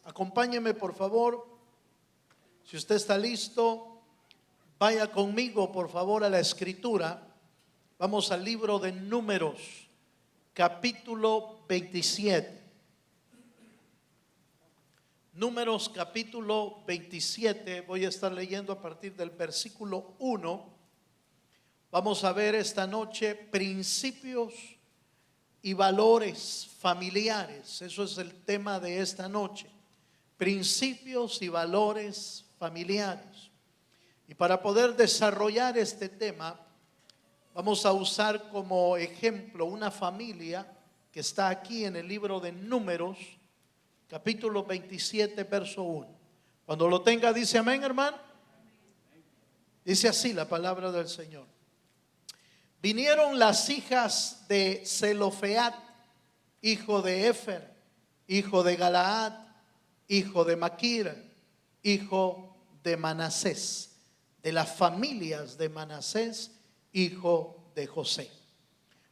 Acompáñeme, por favor. Si usted está listo, vaya conmigo, por favor, a la Escritura. Vamos al libro de Números, capítulo 27. Números, capítulo 27. Voy a estar leyendo a partir del versículo 1. Vamos a ver esta noche principios y valores familiares. Eso es el tema de esta noche. Principios y valores familiares. Y para poder desarrollar este tema, vamos a usar como ejemplo una familia que está aquí en el libro de Números, capítulo 27, verso 1. Cuando lo tenga, dice amén, hermano. Dice así la palabra del Señor. Vinieron las hijas de Zelofead, hijo de Efer, hijo de Galaad, hijo de Maquir, hijo de Manasés, de las familias de Manasés, hijo de José.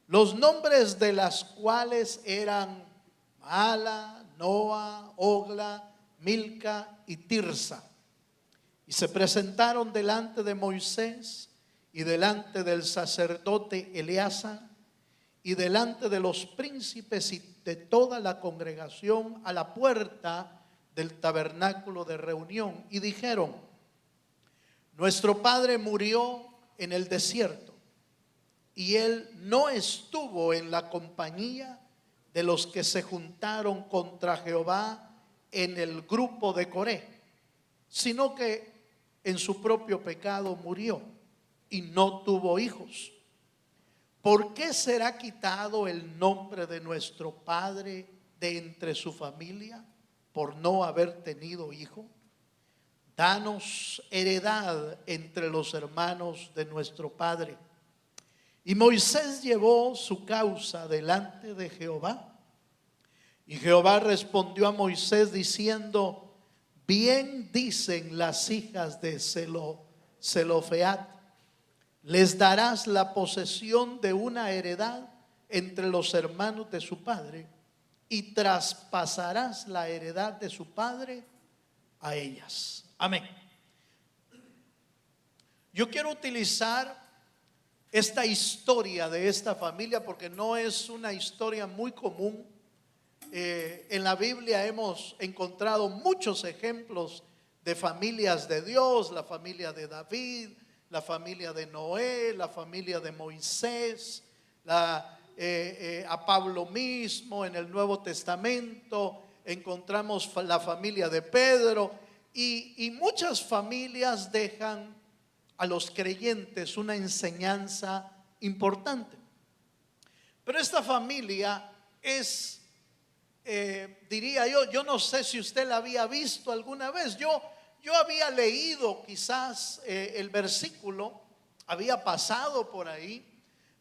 Los nombres de las cuales eran Maala, Noa, Ogla, Milca y Tirsa. Y se presentaron delante de Moisés y delante del sacerdote Eleazar y delante de los príncipes y de toda la congregación a la puerta del tabernáculo de reunión, y dijeron: nuestro padre murió en el desierto, y él no estuvo en la compañía de los que se juntaron contra Jehová en el grupo de Coré, sino que en su propio pecado murió y no tuvo hijos. ¿Por qué será quitado el nombre de nuestro padre de entre su familia por no haber tenido hijo? Danos heredad entre los hermanos de nuestro padre. Y Moisés llevó su causa delante de Jehová. Y Jehová respondió a Moisés diciendo: bien dicen las hijas de Zelofead, les darás la posesión de una heredad entre los hermanos de su padre, y traspasarás la heredad de su padre a ellas. Amén. Yo quiero utilizar esta historia de esta familia porque no es una historia muy común. En la Biblia hemos encontrado muchos ejemplos de familias de Dios: la familia de David, la familia de Noé, la familia de Moisés, a Pablo mismo. En el Nuevo Testamento encontramos la familia de Pedro, y muchas familias dejan a los creyentes una enseñanza importante. Pero esta familia es, diría yo no sé si usted la había visto alguna vez. Yo había leído quizás el versículo, había pasado por ahí,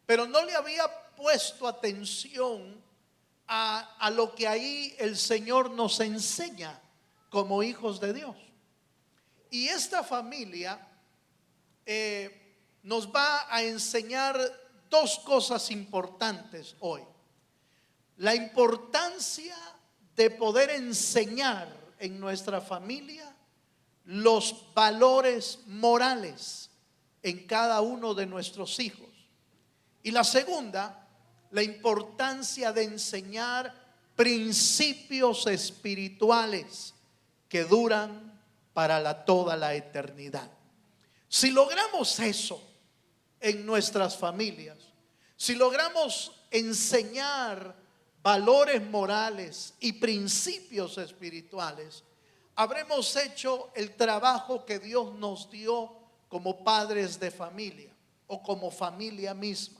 pero no le había puesto atención a lo que ahí el Señor nos enseña como hijos de Dios. Y esta familia nos va a enseñar dos cosas importantes hoy: la importancia de poder enseñar en nuestra familia los valores morales en cada uno de nuestros hijos, y la segunda, la importancia de enseñar principios espirituales que duran para toda la eternidad. Si logramos eso en nuestras familias, si logramos enseñar valores morales y principios espirituales, habremos hecho el trabajo que Dios nos dio como padres de familia o como familia misma.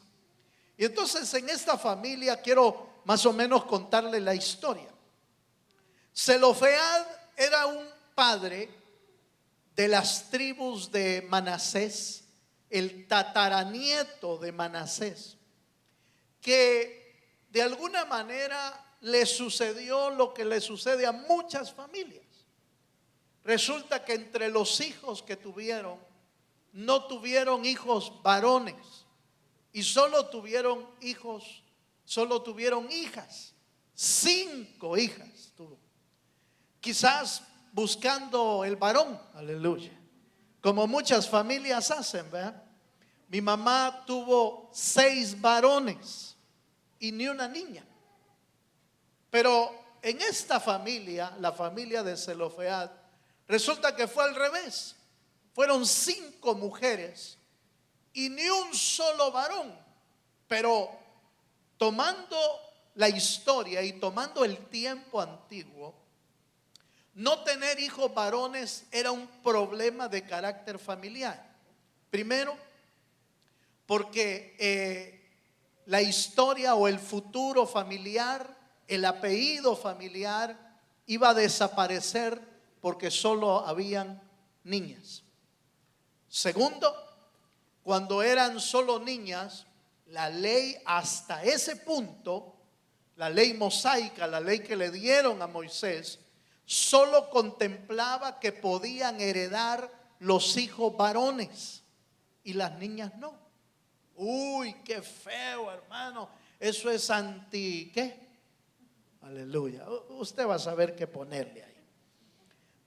Y entonces en esta familia quiero más o menos contarle la historia. Zelofead era un padre de las tribus de Manasés, el tataranieto de Manasés, que de alguna manera le sucedió lo que le sucede a muchas familias. Resulta que entre los hijos que tuvieron, no tuvieron hijos varones, y solo tuvieron hijas. 5 hijas tuvo, quizás buscando el varón, aleluya, como muchas familias hacen, ¿verdad? Mi mamá tuvo 6 varones y ni una niña. Pero en esta familia, la familia de Zelofead, resulta que fue al revés. Fueron 5 mujeres y ni un solo varón. Pero tomando la historia y tomando el tiempo antiguo, no tener hijos varones era un problema de carácter familiar. Primero, porque la historia o el futuro familiar, el apellido familiar iba a desaparecer porque solo habían niñas. Segundo, cuando eran solo niñas, la ley hasta ese punto, la ley mosaica, la ley que le dieron a Moisés, solo contemplaba que podían heredar los hijos varones y las niñas no. Uy, qué feo, hermano. Eso es anti, ¿qué? Aleluya. Usted va a saber qué ponerle ahí.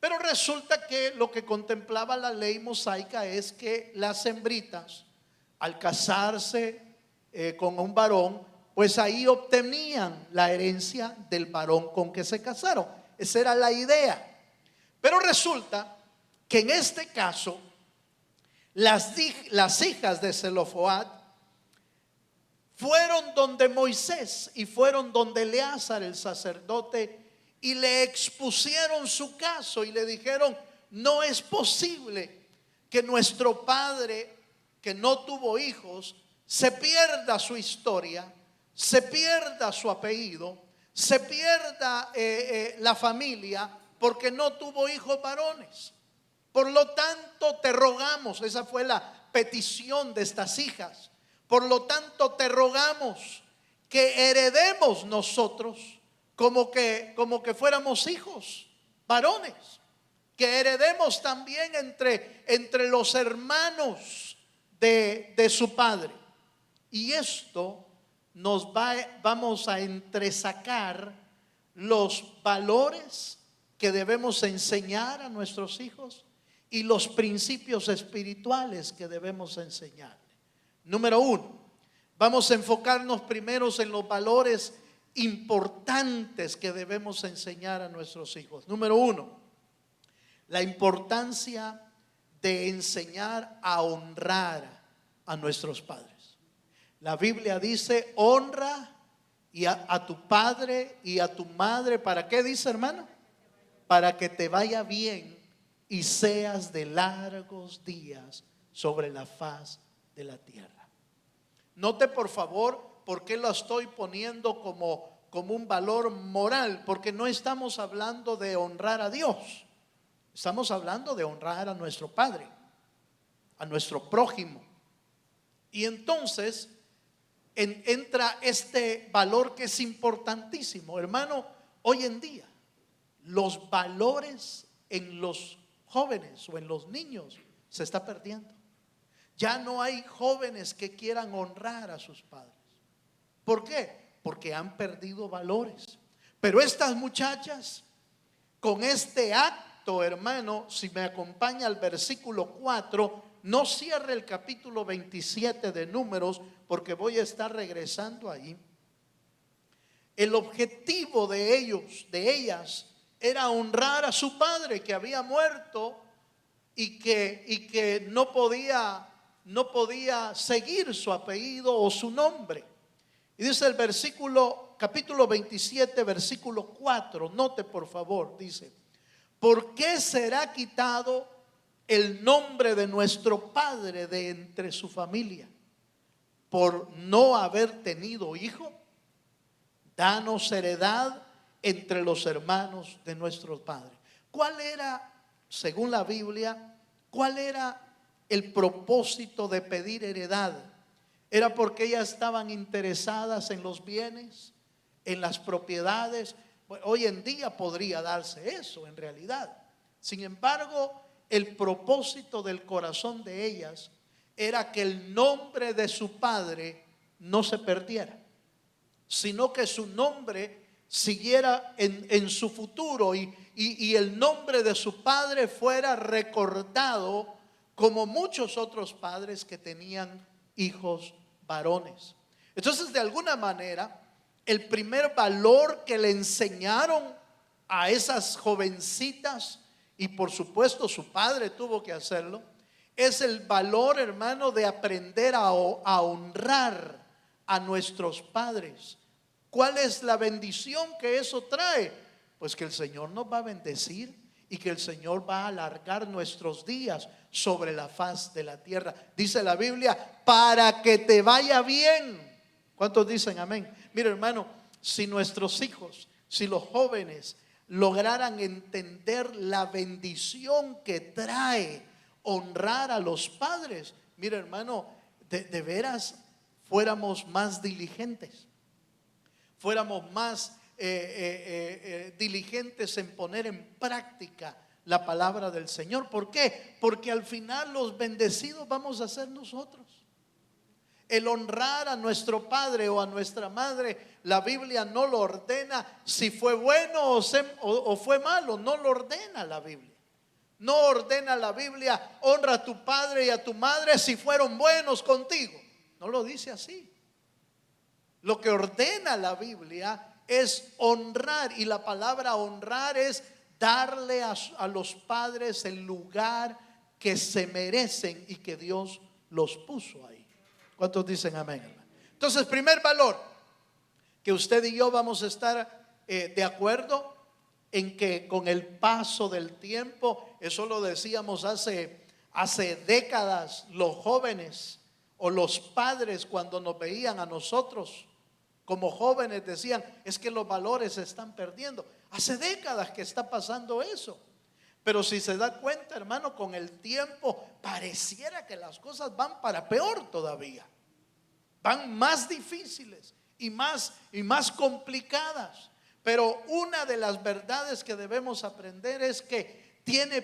Pero resulta que lo que contemplaba la ley mosaica es que las hembritas, al casarse con un varón, pues ahí obtenían la herencia del varón con que se casaron. Esa era la idea. Pero resulta que en este caso, las hijas de Zelofead fueron donde Moisés y fueron donde Eleazar el sacerdote y le expusieron su caso y le dijeron: no es posible que nuestro padre, que no tuvo hijos, se pierda su historia, se pierda su apellido, se pierda la familia porque no tuvo hijos varones. Por lo tanto te rogamos, esa fue la petición de estas hijas, por lo tanto te rogamos que heredemos nosotros como que fuéramos hijos varones, que heredemos también entre los hermanos de su padre. Y esto vamos a entresacar los valores que debemos enseñar a nuestros hijos y los principios espirituales que debemos enseñarle. Número 1, vamos a enfocarnos primero en los valores importantes que debemos enseñar a nuestros hijos. Número 1, la importancia de enseñar a honrar a nuestros padres. La Biblia dice: honra a tu padre y a tu madre. ¿Para qué dice, hermano? Para que te vaya bien y seas de largos días sobre la faz de la tierra. Note por favor por qué lo estoy poniendo como un valor moral, porque no estamos hablando de honrar a Dios, estamos hablando de honrar a nuestro padre, a nuestro prójimo. Y entonces entra este valor que es importantísimo, hermano. Hoy en día los valores en los jóvenes o en los niños se está perdiendo. Ya no hay jóvenes que quieran honrar a sus padres. ¿Por qué? Porque han perdido valores. Pero estas muchachas, con este acto, hermano, si me acompaña al versículo 4, no cierre el capítulo 27 de Números, porque voy a estar regresando ahí. El objetivo de ellas, era honrar a su padre que había muerto y que no podía seguir su apellido o su nombre. Y dice el capítulo 27, versículo 4, note por favor, dice: ¿por qué será quitado el nombre de nuestro padre de entre su familia? ¿Por no haber tenido hijo? Danos heredad entre los hermanos de nuestros padres. ¿Cuál era, según la Biblia, cuál era el propósito de pedir heredad? ¿Era porque ellas estaban interesadas en los bienes, en las propiedades? Bueno, hoy en día podría darse eso en realidad. Sin embargo, el propósito del corazón de ellas era que el nombre de su padre no se perdiera, sino que su nombre siguiera en su futuro y el nombre de su padre fuera recordado como muchos otros padres que tenían hijos varones. Entonces, de alguna manera, el primer valor que le enseñaron a esas jovencitas, y por supuesto su padre tuvo que hacerlo, es el valor, hermano, de aprender a honrar a nuestros padres. ¿Cuál es la bendición que eso trae? Pues que el Señor nos va a bendecir y que el Señor va a alargar nuestros días sobre la faz de la tierra. Dice la Biblia, para que te vaya bien. ¿Cuántos dicen amén? Mira, hermano, si nuestros hijos, si los jóvenes lograran entender la bendición que trae honrar a los padres, mira, hermano, de veras fuéramos más diligentes, fuéramos más diligentes en poner en práctica la palabra del Señor. ¿Por qué? Porque al final los bendecidos vamos a ser nosotros. El honrar a nuestro padre o a nuestra madre, la Biblia no lo ordena si fue bueno o fue malo, no lo ordena la Biblia. No ordena la Biblia, honra a tu padre y a tu madre si fueron buenos contigo. No lo dice así. Lo que ordena la Biblia es honrar, y la palabra honrar es darle a los padres el lugar que se merecen y que Dios los puso ahí. ¿Cuántos dicen amén, hermano? Entonces, primer valor que usted y yo vamos a estar de acuerdo en que con el paso del tiempo, eso lo decíamos hace décadas, los jóvenes o los padres cuando nos veían a nosotros como jóvenes decían, es que los valores se están perdiendo. Hace décadas que está pasando eso. Pero si se da cuenta, hermano, con el tiempo pareciera que las cosas van para peor todavía. Van más difíciles y más complicadas. Pero una de las verdades que debemos aprender es que tiene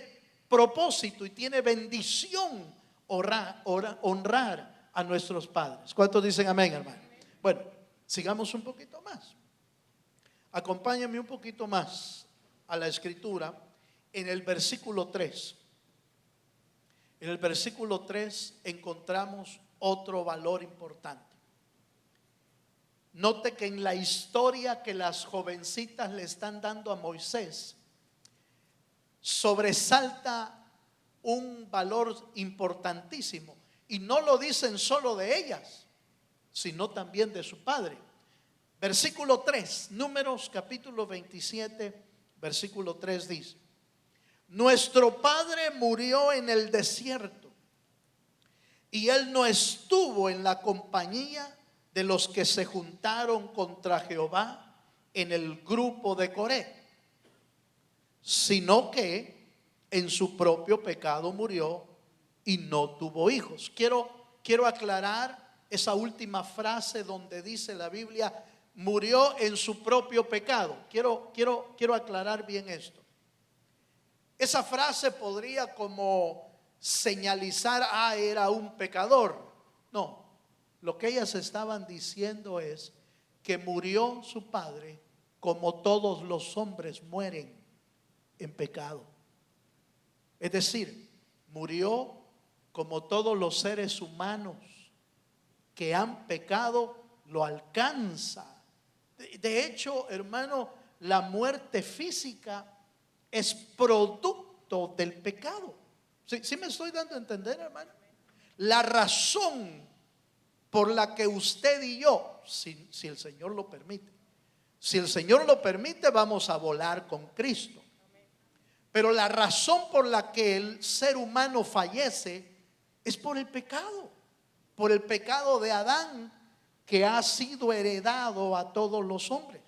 propósito y tiene bendición honrar a nuestros padres. ¿Cuántos dicen amén, hermano? Bueno, sigamos un poquito más. Acompáñame un poquito más a la escritura en el versículo 3. En el versículo 3 encontramos otro valor importante. Note que en la historia que las jovencitas le están dando a Moisés, sobresalta un valor importantísimo. Y no lo dicen solo de ellas, sino también de su padre. Versículo 3, Números capítulo 27, versículo 3 dice: nuestro padre murió en el desierto, y él no estuvo en la compañía de los que se juntaron contra Jehová en el grupo de Coré, sino que en su propio pecado murió y no tuvo hijos. Quiero aclarar esa última frase donde dice la Biblia, murió en su propio pecado. Quiero aclarar bien esto. Esa frase podría como señalizar, era un pecador. No, lo que ellas estaban diciendo es que murió su padre como todos los hombres mueren en pecado. Es decir, murió como todos los seres humanos que han pecado lo alcanza. De hecho, hermano, la muerte física es producto del pecado. ¿Sí me estoy dando a entender, hermano? La razón por la que usted y yo, si el Señor lo permite, si el Señor lo permite, vamos a volar con Cristo. Pero la razón por la que el ser humano fallece es por el pecado de Adán, que ha sido heredado a todos los hombres.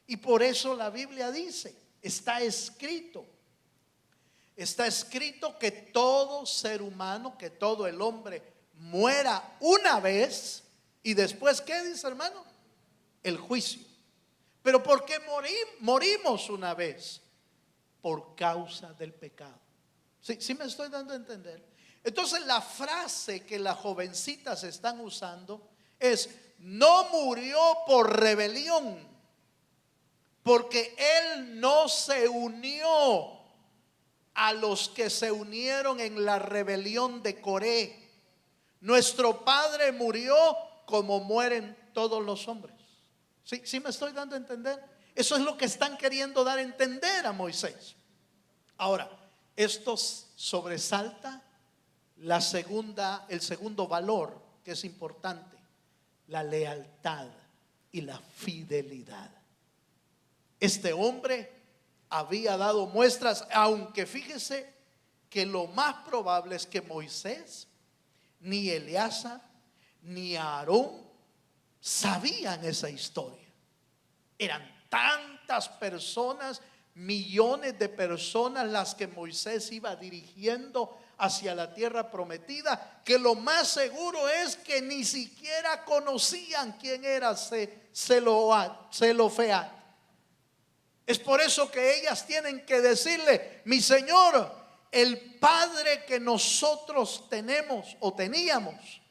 Y por eso la Biblia dice, está escrito que todo ser humano, que todo el hombre muera una vez, y después, ¿qué dice, hermano? El juicio. Pero ¿por qué morimos una vez? Por causa del pecado. ¿Sí me estoy dando a entender? Entonces la frase que las jovencitas están usando es: no murió por rebelión, porque él no se unió a los que se unieron en la rebelión de Coré. Nuestro padre murió como mueren todos los hombres. ¿Sí me estoy dando a entender? Eso es lo que están queriendo dar a entender a Moisés. Ahora, esto sobresalta el segundo valor que es importante: la lealtad y la fidelidad. Este hombre había dado muestras, aunque fíjese que lo más probable es que Moisés, ni Eleazar, ni Aarón sabían esa historia. Eran tantas personas, millones de personas las que Moisés iba dirigiendo hacia la tierra prometida, que lo más seguro es que ni siquiera conocían quién era Zelofead. Es por eso que ellas tienen que decirle: mi Señor, el padre que nosotros tenemos o teníamos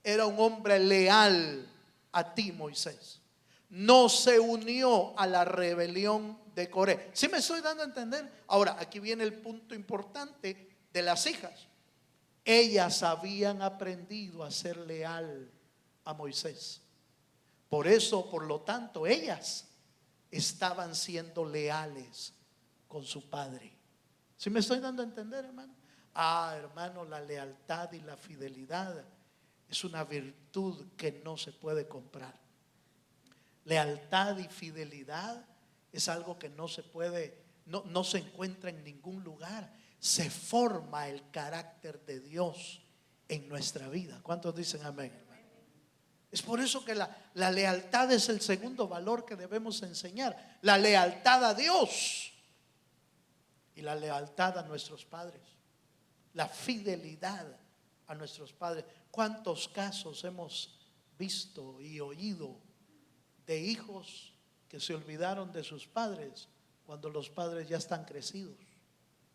era un hombre leal a ti, Moisés. No se unió a la rebelión de Coré. ¿Sí me estoy dando a entender? Ahora, aquí viene el punto importante de las hijas. Ellas habían aprendido a ser leal a Moisés. Por eso, por lo tanto, ellas estaban siendo leales con su padre. ¿Sí me estoy dando a entender, hermano? Hermano, la lealtad y la fidelidad es una virtud que no se puede comprar. Lealtad y fidelidad es algo que no se puede, no se encuentra en ningún lugar. Se forma el carácter de Dios en nuestra vida. ¿Cuántos dicen amén, hermano? Es por eso que la lealtad es el segundo valor que debemos enseñar. La lealtad a Dios y la lealtad a nuestros padres. La fidelidad a nuestros padres. ¿Cuántos casos hemos visto y oído de hijos que se olvidaron de sus padres cuando los padres ya están crecidos,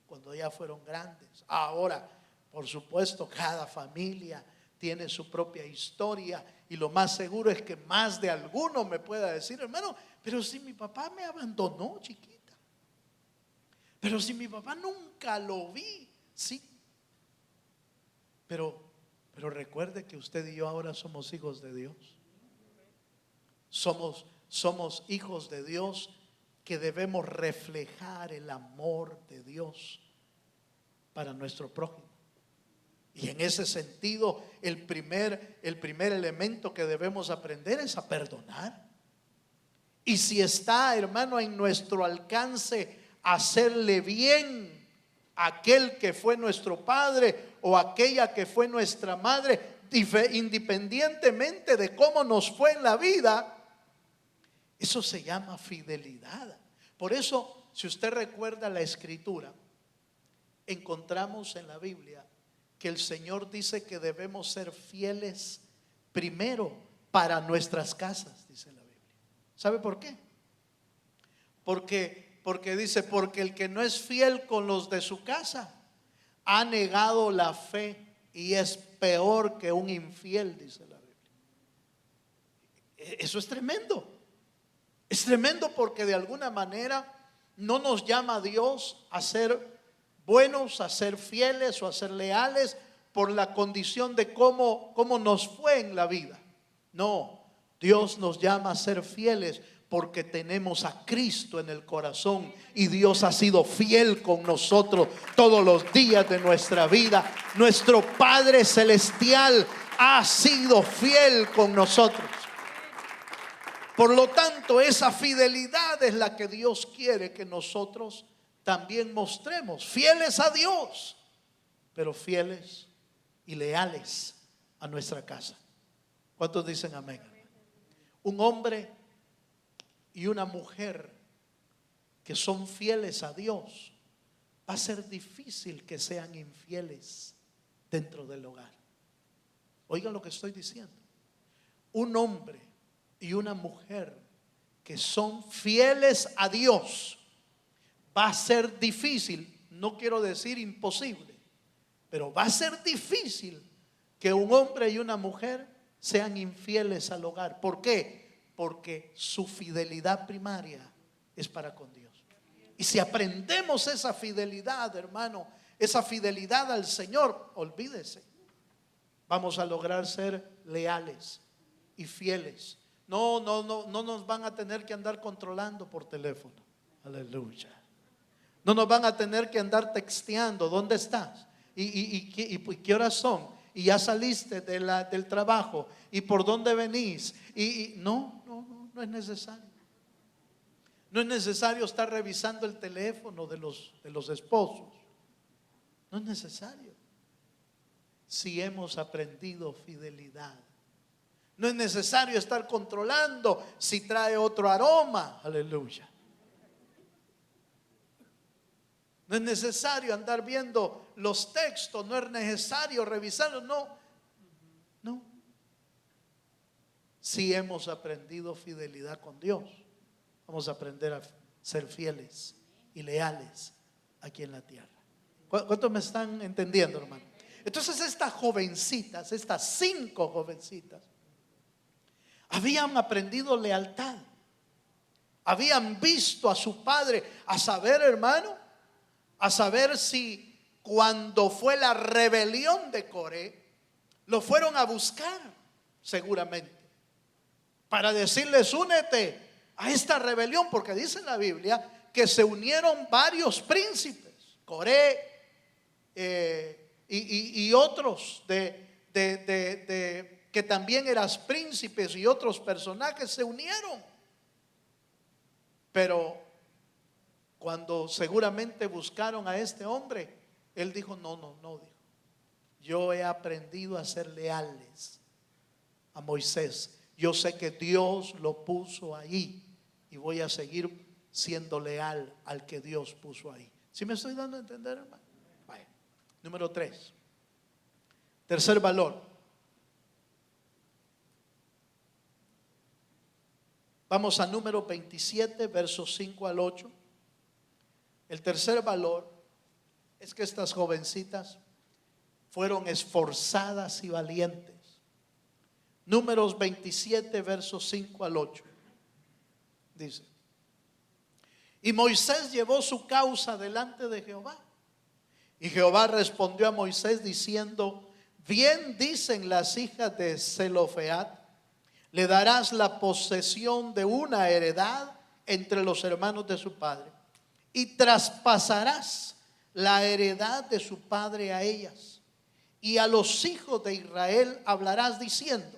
cuando ya fueron grandes? Ahora, por supuesto, cada familia tiene su propia historia, y lo más seguro es que más de alguno me pueda decir: hermano, pero si mi papá me abandonó chiquita, pero si mi papá nunca lo vi. Sí, pero recuerde que usted y yo ahora somos hijos de Dios. Somos hijos de Dios que debemos reflejar el amor de Dios para nuestro prójimo. Y en ese sentido, el primer elemento que debemos aprender es a perdonar. Y si está, hermano, en nuestro alcance hacerle bien a aquel que fue nuestro padre o aquella que fue nuestra madre, independientemente de cómo nos fue en la vida, eso se llama fidelidad. Por eso, si usted recuerda la escritura, encontramos en la Biblia que el Señor dice que debemos ser fieles primero para nuestras casas, dice la Biblia. ¿Sabe por qué? Porque dice: porque el que no es fiel con los de su casa ha negado la fe y es peor que un infiel, dice la Biblia. Eso es tremendo. Es tremendo porque de alguna manera no nos llama Dios a ser buenos, a ser fieles o a ser leales por la condición de cómo nos fue en la vida. No, Dios nos llama a ser fieles porque tenemos a Cristo en el corazón, y Dios ha sido fiel con nosotros todos los días de nuestra vida. Nuestro Padre Celestial ha sido fiel con nosotros. Por lo tanto, esa fidelidad es la que Dios quiere que nosotros también mostremos. Fieles a Dios, pero fieles y leales a nuestra casa. ¿Cuántos dicen amén? Un hombre y una mujer que son fieles a Dios, va a ser difícil que sean infieles dentro del hogar. Oigan lo que estoy diciendo. Un hombre y una mujer que son fieles a Dios, va a ser difícil, no quiero decir imposible, pero va a ser difícil que un hombre y una mujer sean infieles al hogar. ¿Por qué? Porque su fidelidad primaria es para con Dios. Y si aprendemos esa fidelidad, hermano, esa fidelidad al Señor, olvídese, vamos a lograr ser leales y fieles. No nos van a tener que andar controlando por teléfono. Aleluya. No nos van a tener que andar texteando. ¿Dónde estás? ¿Y qué horas son? Y ya saliste del trabajo. ¿Y por dónde venís? No es necesario. No es necesario estar revisando el teléfono de los esposos. No es necesario. Si hemos aprendido fidelidad. No es necesario estar controlando si trae otro aroma. Aleluya. No es necesario andar viendo los textos. No es necesario revisarlos. No. Si hemos aprendido fidelidad con Dios, vamos a aprender a ser fieles y leales aquí en la tierra. ¿Cuántos me están entendiendo, hermano? Entonces estas jovencitas, estas 5 jovencitas, habían aprendido lealtad. Habían visto a su padre, a saber, hermano, a saber si cuando fue la rebelión de Coré, lo fueron a buscar seguramente para decirles: únete a esta rebelión, porque dice en la Biblia que se unieron varios príncipes, Coré y otros que también eran príncipes, y otros personajes se unieron. Pero cuando seguramente buscaron a este hombre, él dijo: no, dijo, yo he aprendido a ser leales a Moisés. Yo sé que Dios lo puso ahí y voy a seguir siendo leal al que Dios puso ahí. ¿Sí me estoy dando a entender, hermano? Vaya. Número 3. Tercer valor. Vamos a número 27, versos 5 al 8. El tercer valor es que estas jovencitas fueron esforzadas y valientes. Números 27, versos 5 al 8. Dice: y Moisés llevó su causa delante de Jehová. Y Jehová respondió a Moisés diciendo: bien dicen las hijas de Zelofead, le darás la posesión de una heredad entre los hermanos de su padre, y traspasarás la heredad de su padre a ellas. Y a los hijos de Israel hablarás diciendo: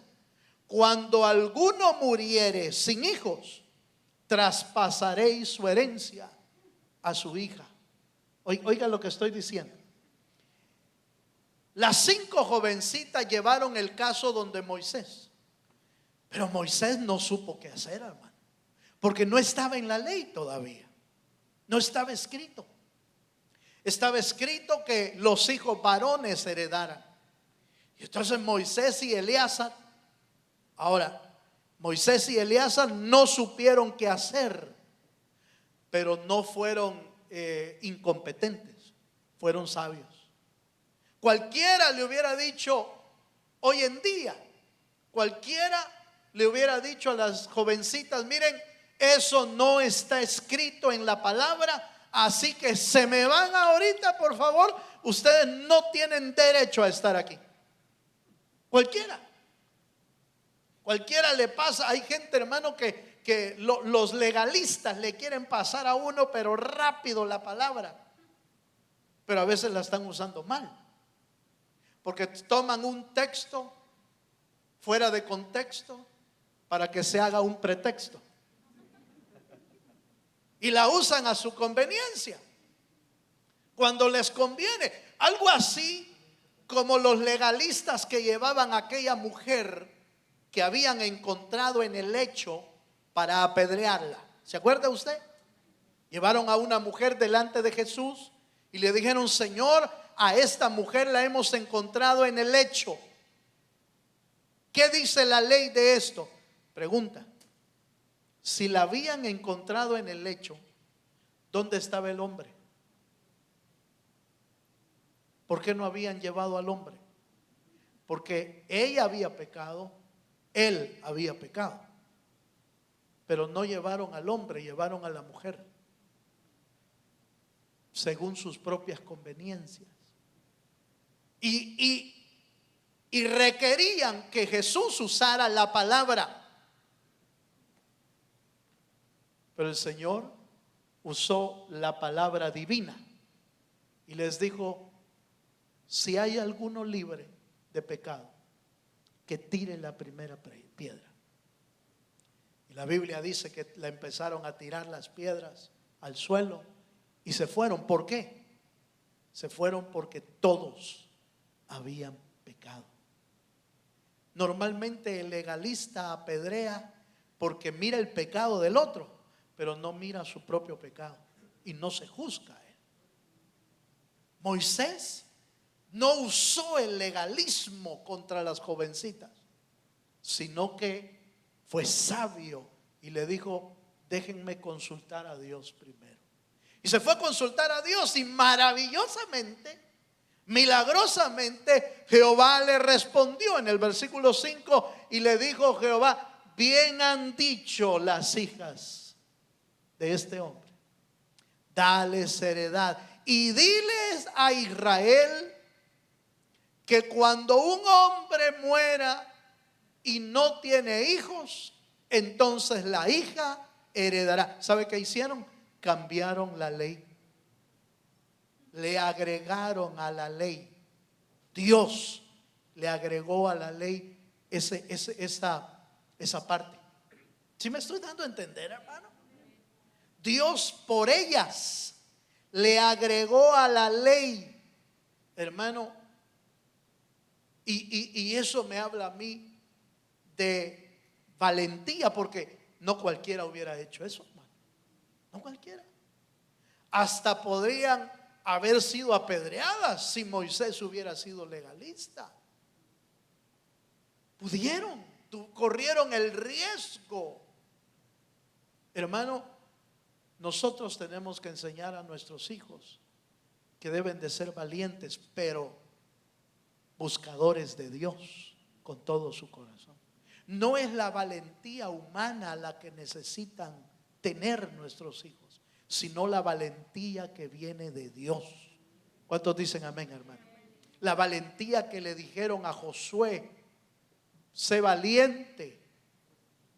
cuando alguno muriere sin hijos, traspasaréis su herencia a su hija. Oiga lo que estoy diciendo. Las 5 jovencitas llevaron el caso donde Moisés, pero Moisés no supo qué hacer, hermano, porque no estaba en la ley todavía. No estaba escrito. Estaba escrito que los hijos varones heredaran. Y entonces Moisés y Eleazar, Moisés y Eleazar no supieron qué hacer, pero no fueron incompetentes, fueron sabios. Cualquiera le hubiera dicho hoy en día, cualquiera le hubiera dicho a las jovencitas: miren, eso no está escrito en la palabra, así que se me van ahorita, por favor, ustedes no tienen derecho a estar aquí. Cualquiera le pasa. Hay gente, hermano, que los legalistas le quieren pasar a uno, pero rápido la palabra, pero a veces la están usando mal, porque toman un texto fuera de contexto para que se haga un pretexto y la usan a su conveniencia cuando les conviene. Algo así como los legalistas que llevaban a aquella mujer que habían encontrado en el lecho para apedrearla. ¿Se acuerda usted? Llevaron a una mujer delante de Jesús y le dijeron: Señor, a esta mujer la hemos encontrado en el lecho. ¿Qué dice la ley de esto? Pregunta: si la habían encontrado en el lecho, ¿dónde estaba el hombre? ¿Por qué no habían llevado al hombre? Porque ella había pecado, él había pecado. pero no llevaron al hombre, llevaron a la mujer, según sus propias conveniencias. Y requerían que Jesús usara la palabra. Pero el Señor usó la palabra divina y les dijo: si hay alguno libre de pecado, que tire la primera piedra. Y la Biblia dice que la empezaron a tirar las piedras al suelo y se fueron. ¿Por qué? Se fueron porque todos habían pecado. Normalmente el legalista apedrea porque mira el pecado del otro, pero no mira su propio pecado y no se juzga a él. Moisés no usó el legalismo contra las jovencitas, sino que fue sabio y le dijo: déjenme consultar a Dios primero. Y se fue a consultar a Dios y maravillosamente, milagrosamente, Jehová le respondió en el versículo 5 y le dijo Jehová: bien han dicho las hijas de este hombre, dales heredad y diles a Israel que cuando un hombre muera y no tiene hijos, entonces la hija heredará. ¿Sabe qué hicieron? Cambiaron la ley, le agregaron a la ley. Dios le agregó a la ley esa parte. ¿Sí me estoy dando a entender, hermano? Dios por ellas le agregó a la ley, hermano. Y eso me habla a mí de valentía, porque no cualquiera hubiera hecho eso, hermano. No cualquiera. Hasta podrían haber sido apedreadas si Moisés hubiera sido legalista. Pudieron, corrieron el riesgo. Hermano, nosotros tenemos que enseñar a nuestros hijos que deben de ser valientes, pero buscadores de Dios con todo su corazón. No es la valentía humana la que necesitan tener nuestros hijos, sino la valentía que viene de Dios. ¿Cuántos dicen amén, hermano? La valentía que le dijeron a Josué: sé valiente,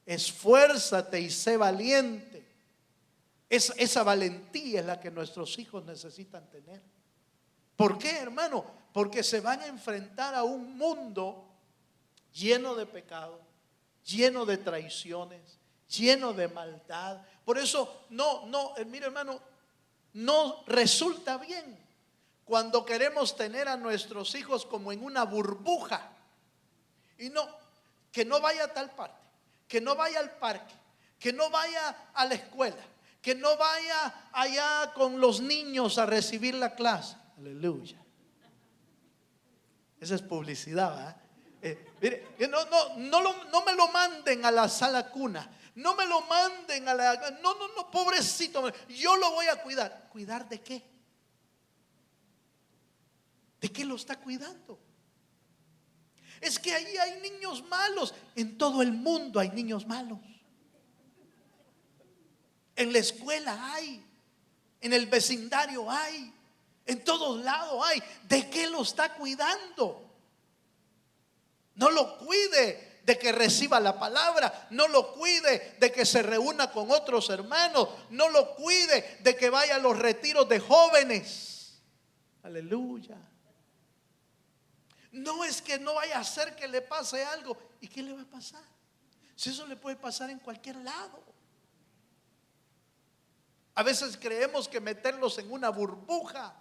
esfuérzate y sé valiente. Esa valentía es la que nuestros hijos necesitan tener. ¿Por qué, hermano? Porque se van a enfrentar a un mundo lleno de pecado, lleno de traiciones, lleno de maldad. Por eso mire, hermano, no resulta bien cuando queremos tener a nuestros hijos como en una burbuja. Y que no vaya a tal parte, que no vaya al parque, que no vaya a la escuela, que no vaya allá con los niños a recibir la clase. Aleluya. Esa es publicidad, mire, no me lo manden a la sala cuna, no me lo manden a la... No, pobrecito, yo lo voy a cuidar. ¿Cuidar de qué? ¿De qué lo está cuidando? Es que ahí hay niños malos. En todo el mundo hay niños malos. En la escuela hay, en el vecindario hay, en todos lados hay. ¿De qué lo está cuidando? No lo cuide de que reciba la palabra, no lo cuide de que se reúna con otros hermanos, no lo cuide de que vaya a los retiros de jóvenes. Aleluya. No es que no vaya a hacer que le pase algo. ¿Y qué le va a pasar? Si eso le puede pasar en cualquier lado. A veces creemos que meterlos en una burbuja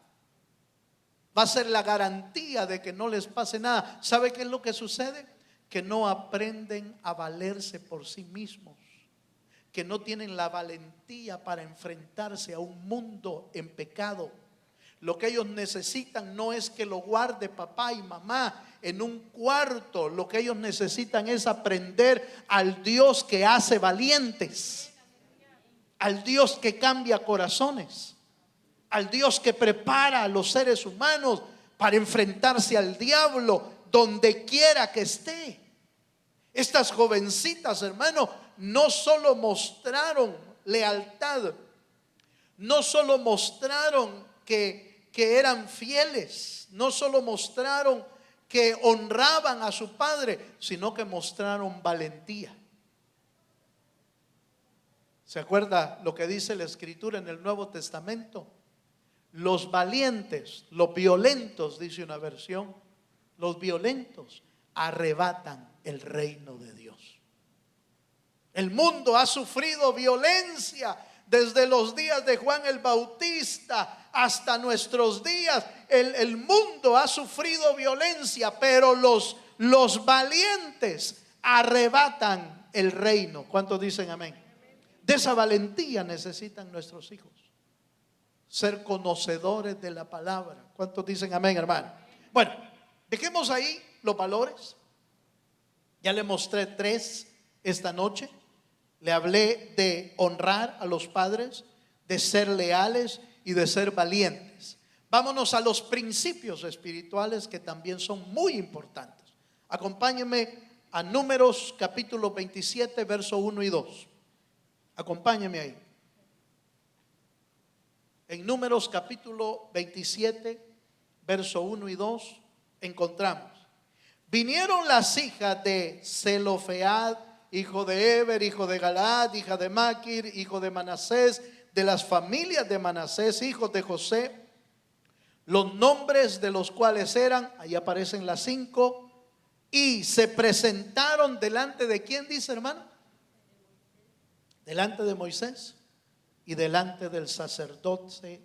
va a ser la garantía de que no les pase nada. ¿Sabe qué es lo que sucede? Que no aprenden a valerse por sí mismos, que no tienen la valentía para enfrentarse a un mundo en pecado. Lo que ellos necesitan no es que lo guarde papá y mamá en un cuarto. Lo que ellos necesitan es aprender al Dios que hace valientes, al Dios que cambia corazones, al Dios que prepara a los seres humanos para enfrentarse al diablo donde quiera que esté. Estas jovencitas, hermano, no solo mostraron lealtad, no solo mostraron que eran fieles, no solo mostraron que honraban a su padre, sino que mostraron valentía. ¿Se acuerda lo que dice la Escritura en el Nuevo Testamento? Los valientes, los violentos, dice una versión, los violentos arrebatan el reino de Dios. El mundo ha sufrido violencia desde los días de Juan el Bautista hasta nuestros días. El mundo ha sufrido violencia, pero los valientes arrebatan el reino. ¿Cuántos dicen amén? De esa valentía necesitan nuestros hijos, ser conocedores de la palabra. ¿Cuántos dicen amén, hermano? Bueno, dejemos ahí los valores. Ya le mostré 3 esta noche. Le hablé de honrar a los padres, de ser leales y de ser valientes. Vámonos a los principios espirituales que también son muy importantes. Acompáñenme a Números capítulo 27, verso 1 y 2. Acompáñenme ahí. En Números capítulo 27, verso 1 y 2 encontramos: vinieron las hijas de Zelofead, hijo de Eber, hijo de Galaad, hija de Maquir, hijo de Manasés, de las familias de Manasés, hijos de José, los nombres de los cuales eran, ahí aparecen las 5, y se presentaron delante de ¿quién dice, hermano? Delante de Moisés y delante del sacerdote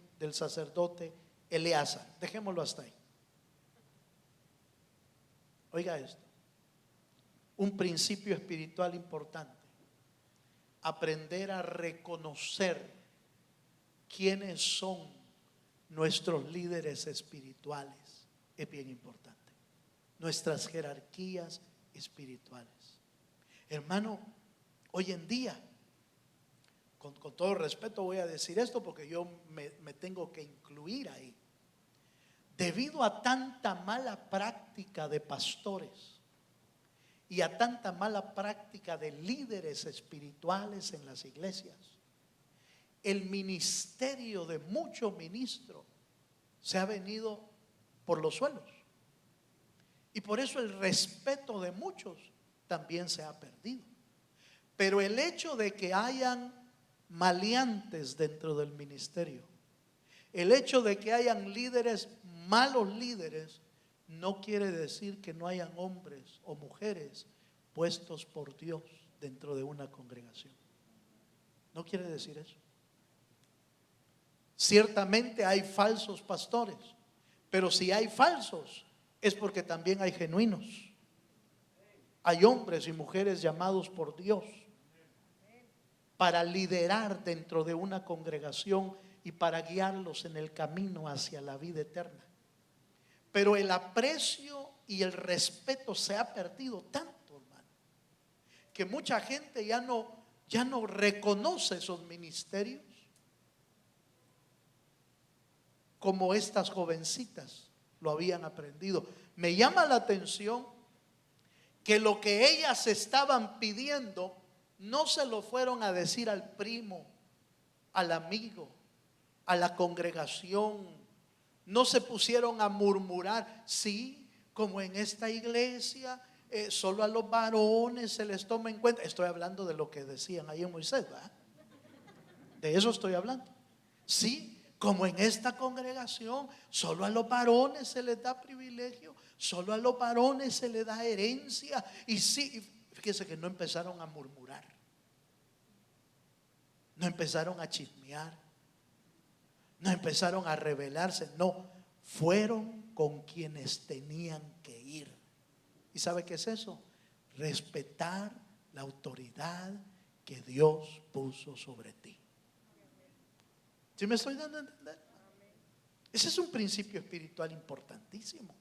Eleazar. Dejémoslo hasta ahí. Oiga esto, un principio espiritual importante: aprender a reconocer quiénes son nuestros líderes espirituales es bien importante. Nuestras jerarquías espirituales, hermano. Hoy en día, con todo respeto voy a decir esto porque yo me tengo que incluir ahí. Debido a tanta mala práctica de pastores y a tanta mala práctica de líderes espirituales en las iglesias, el ministerio de muchos ministros se ha venido por los suelos, y por eso el respeto de muchos también se ha perdido. Pero el hecho de que hayan maleantes dentro del ministerio, el hecho de que hayan líderes, malos líderes, no quiere decir que no hayan hombres o mujeres puestos por Dios dentro de una congregación. No quiere decir eso. Ciertamente hay falsos pastores, pero si hay falsos es porque también hay genuinos. Hay hombres y mujeres llamados por Dios para liderar dentro de una congregación y para guiarlos en el camino hacia la vida eterna. Pero el aprecio y el respeto se ha perdido tanto, hermano, que mucha gente ya no reconoce esos ministerios como estas jovencitas lo habían aprendido. Me llama la atención que lo que ellas estaban pidiendo no se lo fueron a decir al primo, al amigo, a la congregación. No se pusieron a murmurar. Sí, como en esta iglesia solo a los varones se les toma en cuenta. Estoy hablando de lo que decían ahí en Moisés, ¿verdad? De eso estoy hablando. Sí, como en esta congregación solo a los varones se les da privilegio, solo a los varones se les da herencia. Y sí, fíjese que no empezaron a murmurar, no empezaron a chismear, no empezaron a rebelarse, no, fueron con quienes tenían que ir. ¿Y sabe qué es eso? Respetar la autoridad que Dios puso sobre ti. ¿Sí me estoy dando a entender? Ese es un principio espiritual importantísimo.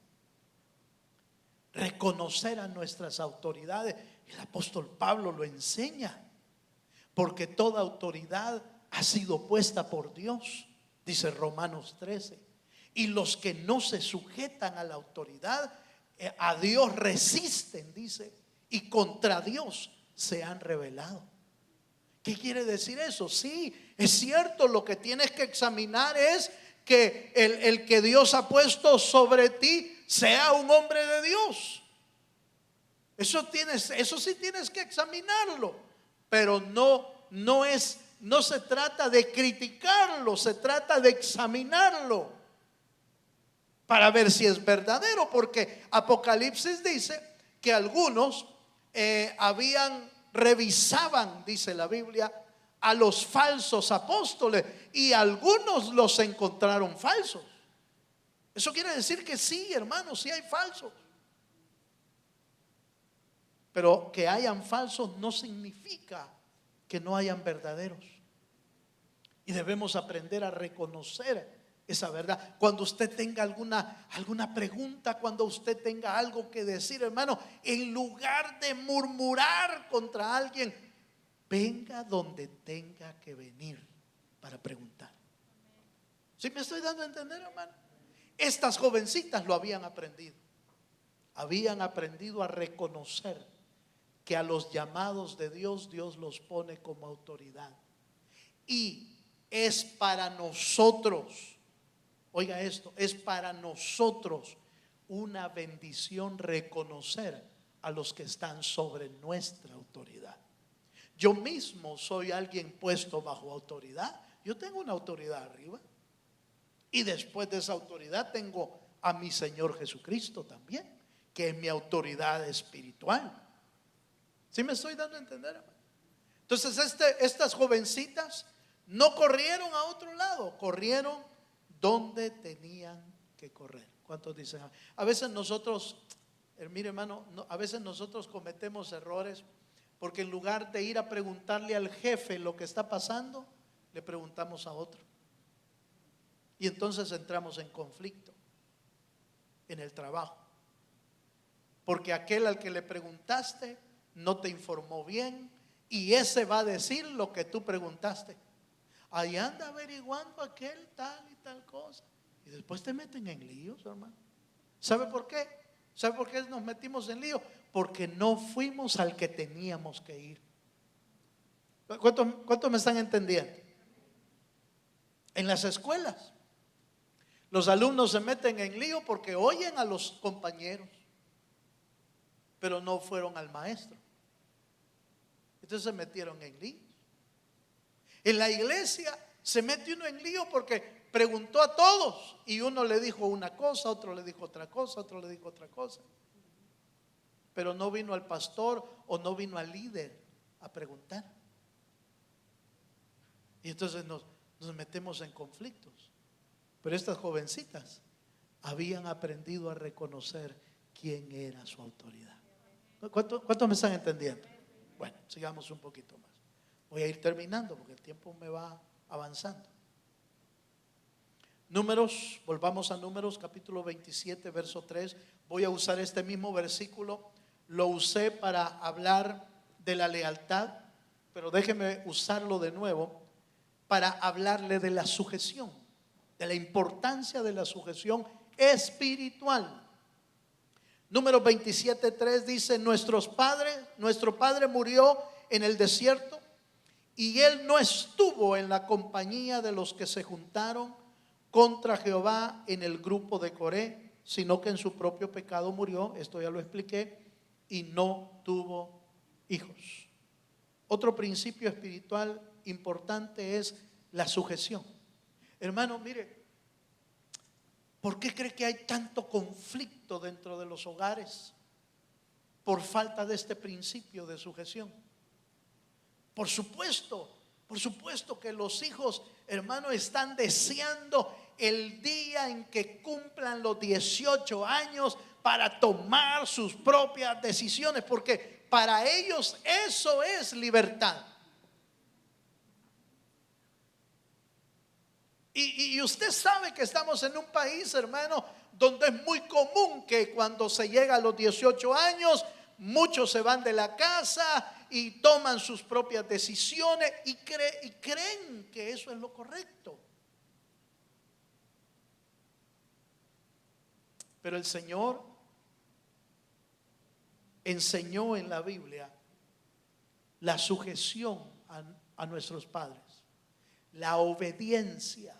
Reconocer a nuestras autoridades. El apóstol Pablo lo enseña, porque toda autoridad ha sido puesta por Dios, dice Romanos 13. Y los que no se sujetan a la autoridad, a Dios resisten, dice, y contra Dios se han rebelado. ¿Qué quiere decir eso? Sí, es cierto, lo que tienes que examinar es que el que Dios ha puesto sobre ti sea un hombre de Dios. Eso sí tienes que examinarlo, pero no se trata de criticarlo, se trata de examinarlo para ver si es verdadero, porque Apocalipsis dice que algunos revisaban, dice la Biblia, a los falsos apóstoles y algunos los encontraron falsos. Eso quiere decir que sí, hermanos, sí hay falsos. Pero que hayan falsos no significa que no hayan verdaderos. Y debemos aprender a reconocer esa verdad. Cuando usted tenga alguna pregunta, cuando usted tenga algo que decir, hermano, en lugar de murmurar contra alguien, venga donde tenga que venir para preguntar. ¿Sí me estoy dando a entender, hermano? Estas jovencitas lo habían aprendido. Habían aprendido a reconocer que a los llamados de Dios, Dios los pone como autoridad. Y es para nosotros, oiga esto, es para nosotros una bendición reconocer a los que están sobre nuestra autoridad. Yo mismo soy alguien puesto bajo autoridad. Yo tengo una autoridad arriba. Y después de esa autoridad tengo a mi Señor Jesucristo también, que es mi autoridad espiritual. ¿Sí me estoy dando a entender, hermano? Entonces estas jovencitas no corrieron a otro lado, corrieron donde tenían que correr. ¿Cuántos dicen? A veces nosotros, mire, hermano, a veces nosotros cometemos errores porque en lugar de ir a preguntarle al jefe lo que está pasando, le preguntamos a otro. Y entonces entramos en conflicto en el trabajo, porque aquel al que le preguntaste no te informó bien y ese va a decir lo que tú preguntaste. Ahí anda averiguando aquel tal y tal cosa. Y después te meten en líos, hermano. ¿Sabe por qué? ¿Sabe por qué nos metimos en lío? Porque no fuimos al que teníamos que ir. ¿Cuántos me están entendiendo? En las escuelas los alumnos se meten en lío porque oyen a los compañeros, pero no fueron al maestro. Entonces se metieron en lío. En la iglesia se mete uno en lío porque preguntó a todos y uno le dijo una cosa, otro le dijo otra cosa, otro le dijo otra cosa, pero no vino al pastor o no vino al líder a preguntar. Y entonces nos metemos en conflictos. Pero estas jovencitas habían aprendido a reconocer quién era su autoridad. ¿Cuántos me están entendiendo? Bueno, sigamos un poquito más. Voy a ir terminando porque el tiempo me va avanzando. Números, volvamos a Números capítulo 27, verso 3. Voy a usar este mismo versículo. Lo usé para hablar de la lealtad, pero déjeme usarlo de nuevo para hablarle de la sujeción, de la importancia de la sujeción espiritual. Número 27:3 dice: nuestro padre murió en el desierto y él no estuvo en la compañía de los que se juntaron contra Jehová en el grupo de Coré, sino que en su propio pecado murió, esto ya lo expliqué, y no tuvo hijos. Otro principio espiritual importante es la sujeción. Hermano, mire, ¿por qué cree que hay tanto conflicto dentro de los hogares? Por falta de este principio de sujeción. Por supuesto que los hijos, hermano, están deseando el día en que cumplan los 18 años para tomar sus propias decisiones, porque para ellos eso es libertad. Y usted sabe que estamos en un país, hermano, donde es muy común que cuando se llega a los 18 años, muchos se van de la casa y toman sus propias decisiones y creen que eso es lo correcto. Pero el Señor enseñó en la Biblia la sujeción a nuestros padres, la obediencia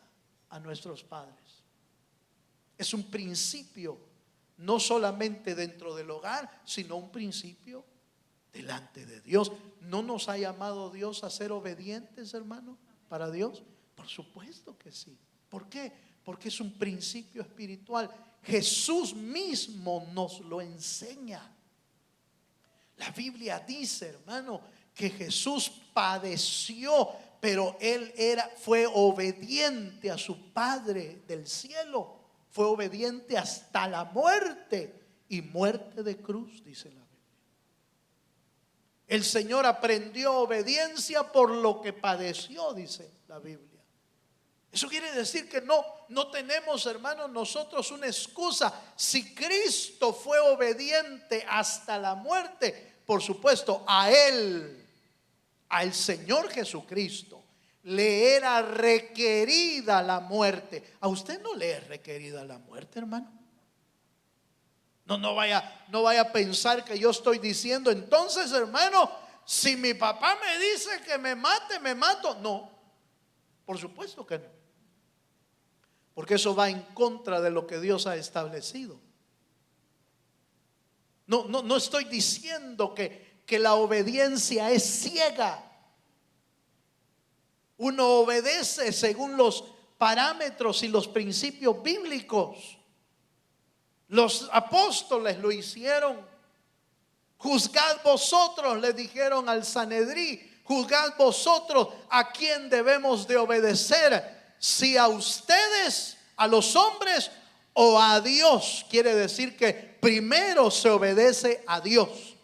a nuestros padres. Es un principio, no solamente dentro del hogar, sino un principio delante de Dios. ¿No nos ha llamado Dios a ser obedientes, hermano, para Dios? Por supuesto que sí. ¿Por qué? Porque es un principio espiritual. Jesús mismo nos lo enseña. La Biblia dice, hermano, que Jesús padeció, pero Él fue obediente a su Padre del cielo. Fue obediente hasta la muerte, y muerte de cruz, dice la Biblia. El Señor aprendió obediencia por lo que padeció, dice la Biblia. Eso quiere decir que no tenemos, hermanos, nosotros una excusa. Si Cristo fue obediente hasta la muerte, por supuesto, a Él, al Señor Jesucristo, le era requerida la muerte. ¿A usted no le es requerida la muerte, hermano? No vaya a pensar que yo estoy diciendo, entonces, hermano, si mi papá me dice que me mate, me mato. No, por supuesto que no. Porque eso va en contra de lo que Dios ha establecido. No estoy diciendo que la obediencia es ciega. Uno obedece según los parámetros y los principios bíblicos. Los apóstoles lo hicieron. Juzgad vosotros, le dijeron al Sanedrí, juzgad vosotros a quién debemos de obedecer, si a ustedes, a los hombres, o a Dios. Quiere decir que primero se obedece a Dios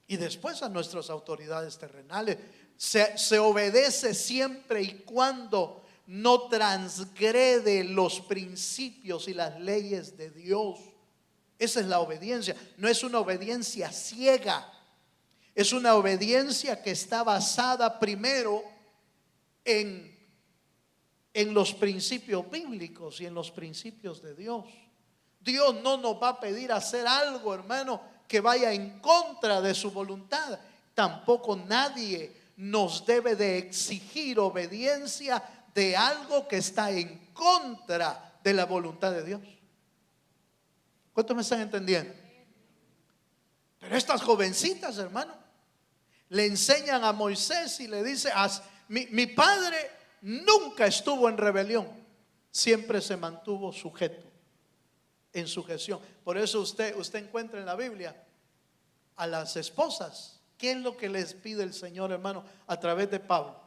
y después a nuestras autoridades terrenales. Se obedece siempre y cuando no transgrede los principios y las leyes de Dios. Esa es la obediencia. No es una obediencia ciega. Es una obediencia que está basada primero en los principios bíblicos y en los principios de Dios. Dios no nos va a pedir hacer algo, hermano, que vaya en contra de su voluntad. Tampoco nadie nos debe de exigir obediencia de algo que está en contra de la voluntad de Dios. ¿Cuántos me están entendiendo? Pero estas jovencitas, hermano, le enseñan a Moisés y le dice, mi padre nunca estuvo en rebelión, siempre se mantuvo sujeto, en sujeción. Por eso usted encuentra en la Biblia a las esposas. ¿Qué es lo que les pide el Señor, hermano, a través de Pablo?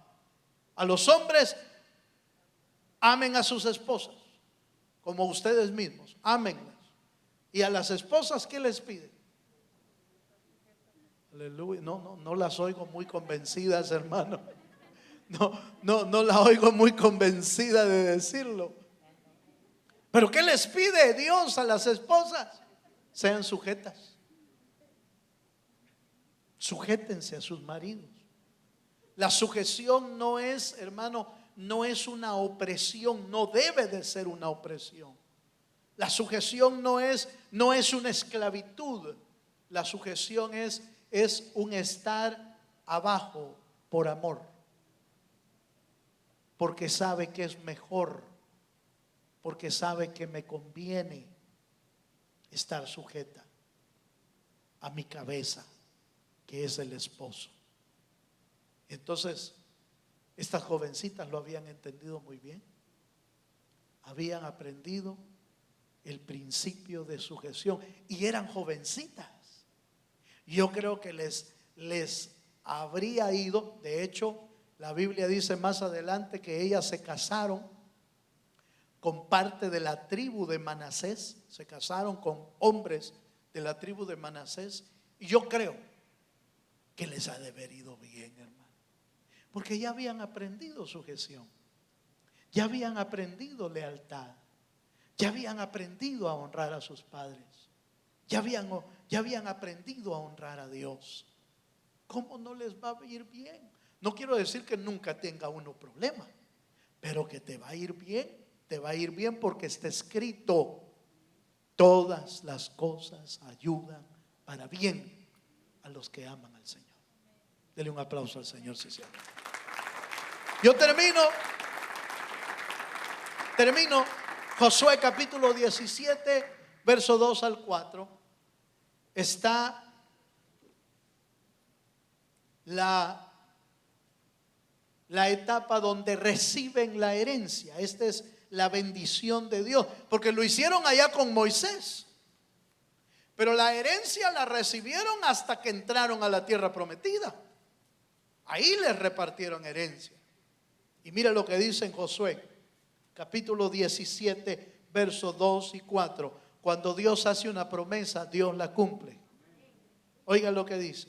A los hombres, amen a sus esposas como ustedes mismos, ámenlas. Y a las esposas, ¿qué les pide? Aleluya. No las oigo muy convencidas, hermano. No la oigo muy convencida de decirlo. Pero ¿qué les pide Dios a las esposas? Sean sujetas. Sujétense a sus maridos. La sujeción no es, hermano, no es una opresión, no debe de ser una opresión. La sujeción no es una esclavitud. La sujeción es un estar abajo por amor, porque sabe que es mejor, porque sabe que me conviene estar sujeta a mi cabeza, que es el esposo. Entonces, estas jovencitas lo habían entendido muy bien. Habían aprendido el principio de sujeción y eran jovencitas. Yo creo que les habría ido, de hecho, la Biblia dice más adelante que ellas se casaron con parte de la tribu de Manasés, se casaron con hombres de la tribu de Manasés, y yo creo que les ha de haber ido bien, hermano, porque ya habían aprendido sujeción, ya habían aprendido lealtad, ya habían aprendido a honrar a sus padres, ya habían aprendido a honrar a Dios. ¿Cómo no les va a ir bien? No quiero decir que nunca tenga uno problema, pero que te va a ir bien, te va a ir bien porque está escrito. todas las cosas ayudan para bien a los que aman al Señor. Dele un aplauso al Señor, si se ama. Yo termino Josué capítulo 17, verso 2 al 4. Está la etapa donde reciben la herencia. Esta es la bendición de Dios, porque lo hicieron allá con Moisés, pero la herencia la recibieron hasta que entraron a la tierra prometida. Ahí les repartieron herencia. Y mira lo que dice en Josué capítulo 17, versos 2 y 4. Cuando Dios hace una promesa, Dios la cumple. Oiga lo que dice: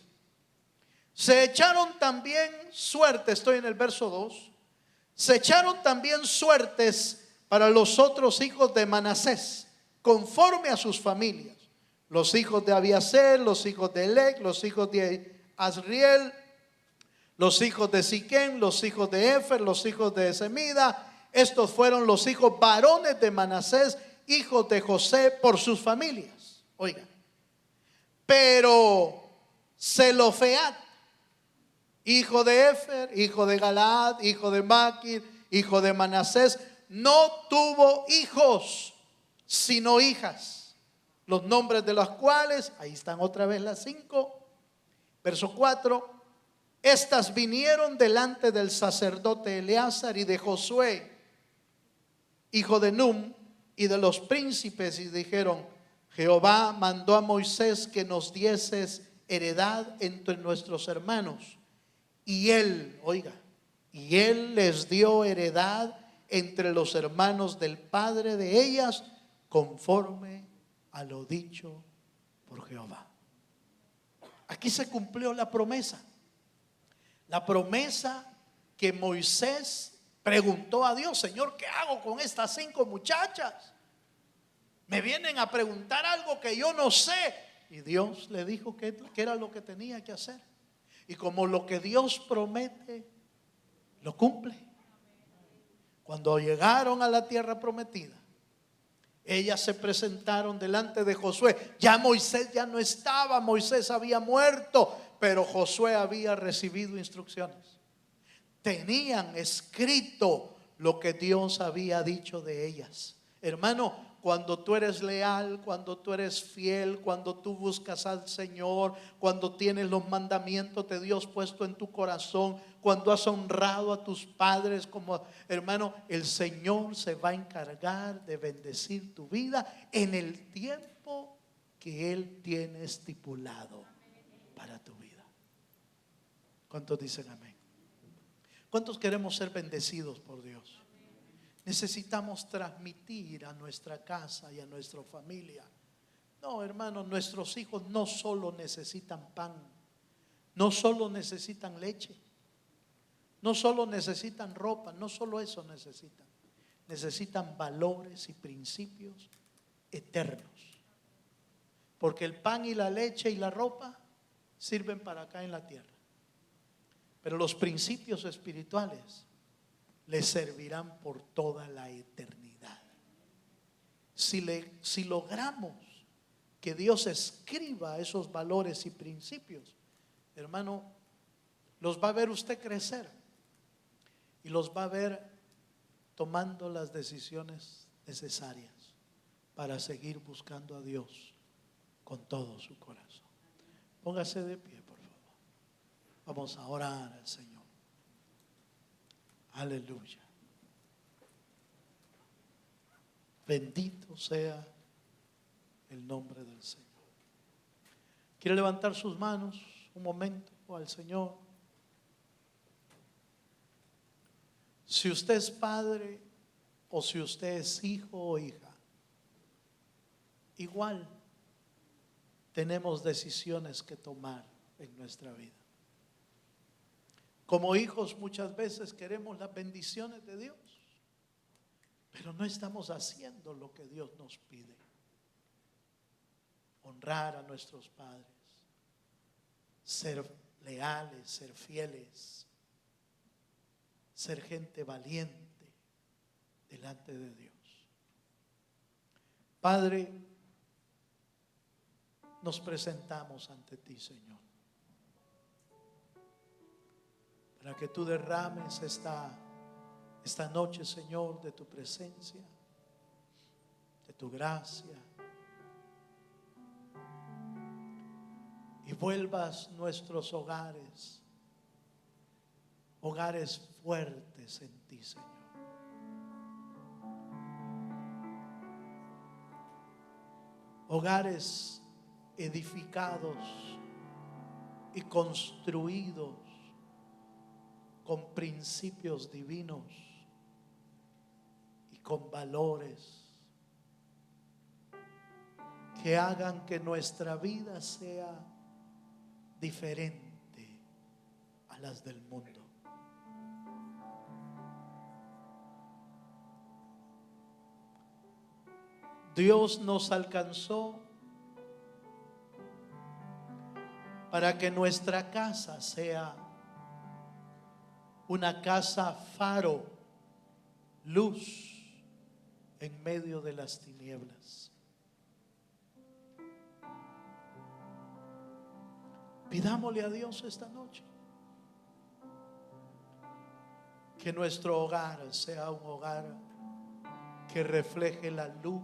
se echaron también suerte, estoy en el verso 2, se echaron también suertes para los otros hijos de Manasés, conforme a sus familias, los hijos de Abiaser, los hijos de Elec, los hijos de Asriel, los hijos de Siquem, los hijos de Efer, los hijos de Semida. Estos fueron los hijos varones de Manasés, hijos de José, por sus familias. Oigan, pero Zelofeat, hijo de Efer, hijo de Galaad, hijo de Maquir, hijo de Manasés, no tuvo hijos, sino hijas, los nombres de las cuales, ahí están otra vez las 5, verso 4. Estas vinieron delante del sacerdote Eleazar y de Josué, hijo de Num, y de los príncipes, y dijeron: Jehová mandó a Moisés que nos dieses heredad entre nuestros hermanos. Y él, oiga, y él les dio heredad entre los hermanos del padre de ellas, conforme a lo dicho por Jehová. Aquí se cumplió la promesa. La promesa que Moisés preguntó a Dios: Señor, ¿qué hago con estas 5 muchachas? Me vienen a preguntar algo que yo no sé. Y Dios le dijo que era lo que tenía que hacer. Y como lo que Dios promete, lo cumple. Cuando llegaron a la tierra prometida, ellas se presentaron delante de Josué. Ya Moisés ya no estaba, Moisés había muerto, pero Josué había recibido instrucciones. Tenían escrito lo que Dios había dicho de ellas. Hermano, cuando tú eres leal, cuando tú eres fiel, cuando tú buscas al Señor, cuando tienes los mandamientos de Dios puesto en tu corazón, cuando has honrado a tus padres, como hermano, el Señor se va a encargar de bendecir tu vida en el tiempo que Él tiene estipulado para tu vida. ¿Cuántos dicen amén? ¿Cuántos queremos ser bendecidos por Dios? Necesitamos transmitir a nuestra casa y a nuestra familia. No, hermanos, nuestros hijos no solo necesitan pan, no solo necesitan leche, no solo necesitan ropa, no solo eso necesitan. Necesitan valores y principios eternos. Porque el pan y la leche y la ropa sirven para acá en la tierra. Pero los principios espirituales les servirán por toda la eternidad. Si logramos que Dios escriba esos valores y principios, hermano, los va a ver usted crecer y los va a ver tomando las decisiones necesarias para seguir buscando a Dios con todo su corazón. Póngase de pie, por favor. Vamos a orar al Señor. Aleluya. Bendito sea el nombre del Señor. ¿Quiere levantar sus manos un momento al Señor? Si usted es padre o si usted es hijo o hija, igual tenemos decisiones que tomar en nuestra vida. Como hijos muchas veces queremos las bendiciones de Dios, pero no estamos haciendo lo que Dios nos pide. Honrar a nuestros padres, ser leales, ser fieles, ser gente valiente delante de Dios. Padre, nos presentamos ante ti, Señor, para que tú derrames esta noche, Señor, de tu presencia, de tu gracia, y vuelvas nuestros hogares fuertes en ti, Señor. Hogares edificados y construidos con principios divinos y con valores que hagan que nuestra vida sea diferente a las del mundo. Dios nos alcanzó para que nuestra casa sea una casa faro, luz en medio de las tinieblas. Pidámosle a Dios esta noche que nuestro hogar sea un hogar que refleje la luz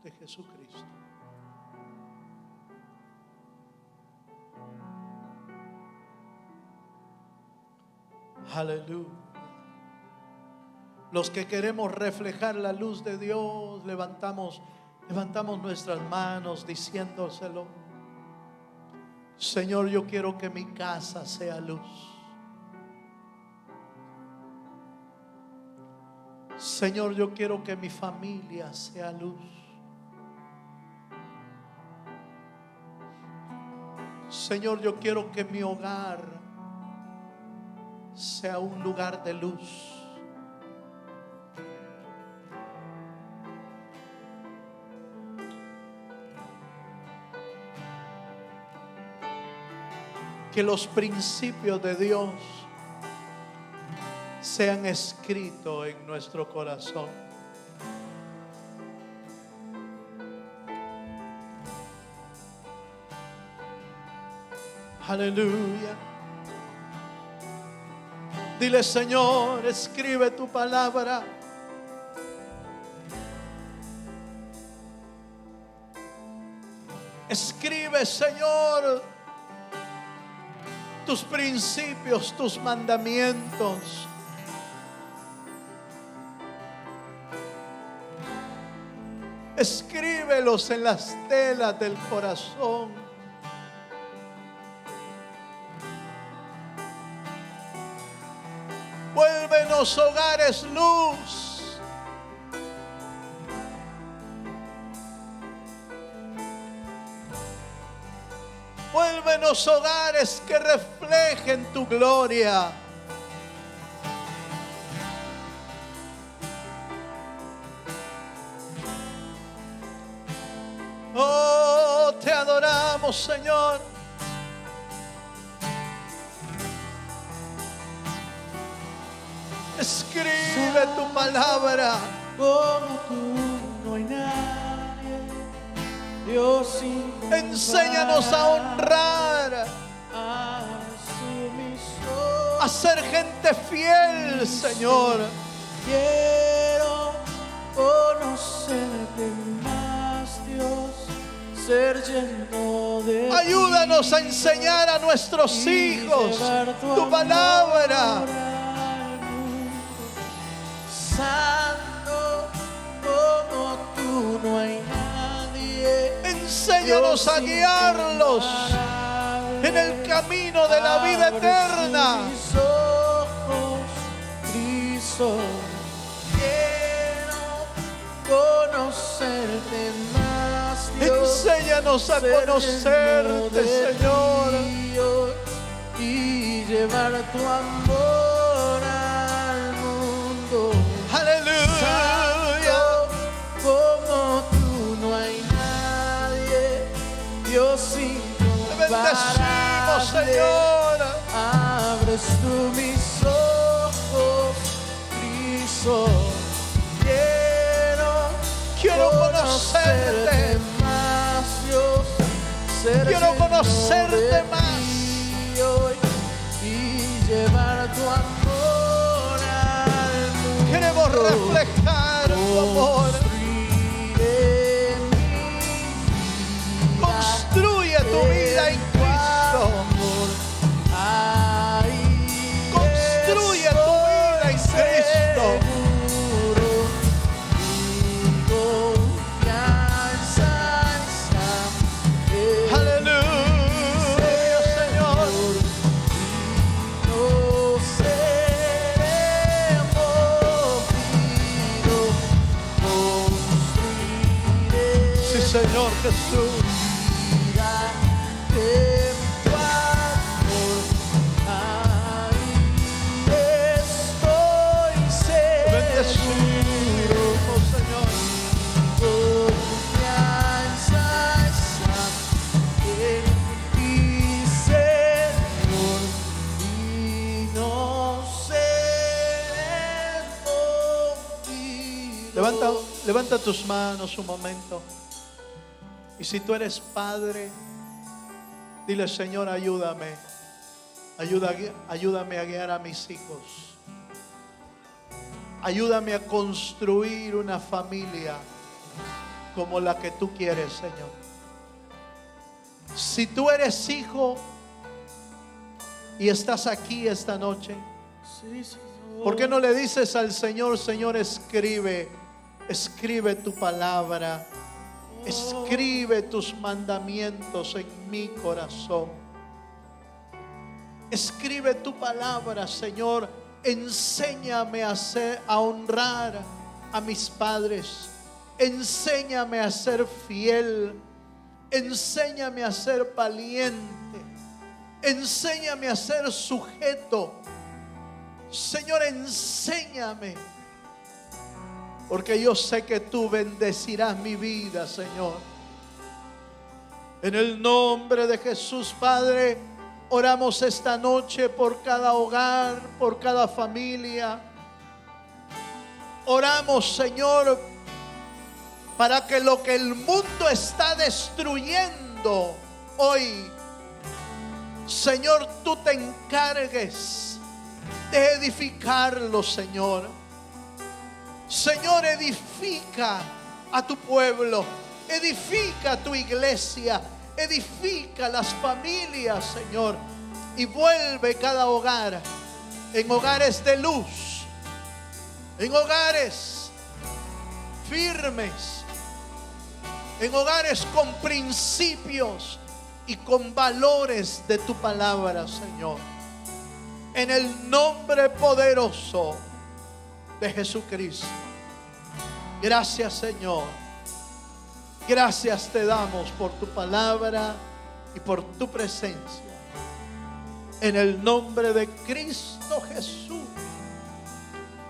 de Jesucristo. Aleluya. Los que queremos reflejar la luz de Dios, levantamos nuestras manos diciéndoselo: Señor, yo quiero que mi casa sea luz. Señor, yo quiero que mi familia sea luz. Señor, yo quiero que mi hogar sea un lugar de luz. Que los principios de Dios sean escritos en nuestro corazón. Aleluya. Dile: Señor, escribe tu palabra. Escribe, Señor, tus principios, tus mandamientos. Escríbelos en las telas del corazón. Vuélvenos hogares luz. Vuélvenos hogares que reflejen tu gloria. Oh, te adoramos, Señor. Escribe tu palabra. Como tú no hay nadie, Dios sin comparar. Enséñanos a honrar, a ser gente fiel, Señor. Quiero conocerte más, Dios, ser lleno de Ayúdanos ti, a enseñar a nuestros y hijos llevar tu palabra. amor al mundo. Santo, como tú no hay nadie. Enséñanos a guiarlos en el camino de la vida eterna. Mis ojos, Cristo, quiero conocerte más, Dios. Enséñanos a conocerte, Señor. Y llevar tu amor al mundo. Aleluya. Como tú no hay nadie, Dios sin Te bendecimos, Señor. Abres tú mis ojos, Cristo. Quiero conocerte más, Dios, ser Quiero lleno conocerte de más. ti hoy y llevar tu amor al mundo. Queremos reflejar tu amor. Construiré mi vida Construye tu vida en tu Cristo. amor. Ahí Construye tu vida en estoy Cristo. seguro. Mi confianza está en Aleluya, Señor. no seré movido, construiré Sí, Señor Jesús. vida en tu amor. Ahí estoy seguro, Bendecimos, Señor. confianza está en ti, Señor, y no seré movido. Levanta tus manos un momento. Y si tú eres padre, dile: Señor, ayúdame. Ayúdame a guiar a mis hijos. Ayúdame a construir una familia como la que tú quieres, Señor. Si tú eres hijo y estás aquí esta noche, Sí, Señor. ¿por qué no le dices al Señor: Señor, escribe tu palabra, escribe tus mandamientos en mi corazón? Escribe tu palabra, Señor. Enséñame a honrar a mis padres. Enséñame a ser fiel. Enséñame a ser valiente. Enséñame a ser sujeto. Señor, enséñame. Porque yo sé que tú bendecirás mi vida, Señor. En el nombre de Jesús, Padre, oramos esta noche por cada hogar, por cada familia. Oramos, Señor, para que lo que el mundo está destruyendo hoy, Señor, tú te encargues de edificarlo, Señor. Señor, edifica a tu pueblo, edifica a tu iglesia, edifica las familias, Señor, y vuelve cada hogar en hogares de luz, en hogares firmes, en hogares con principios y con valores de tu palabra, Señor. En el nombre poderoso de Jesucristo. Gracias, Señor. Gracias te damos por tu palabra y por tu presencia. En el nombre de Cristo Jesús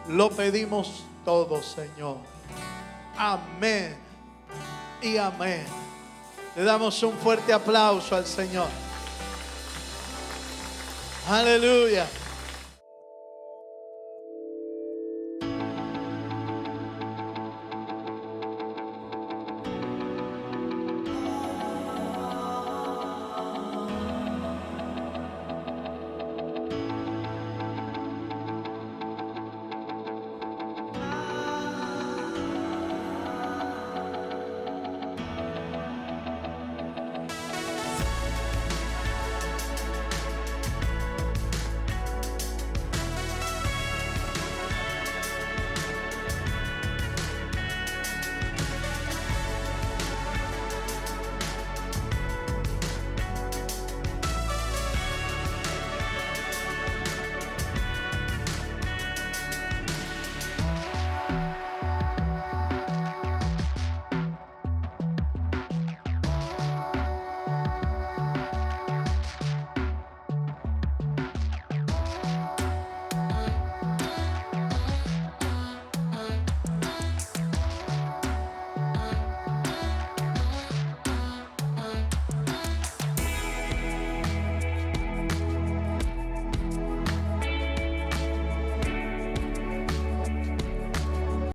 lo pedimos todo, Señor. Amén y amén. Le damos un fuerte aplauso al Señor. Aleluya.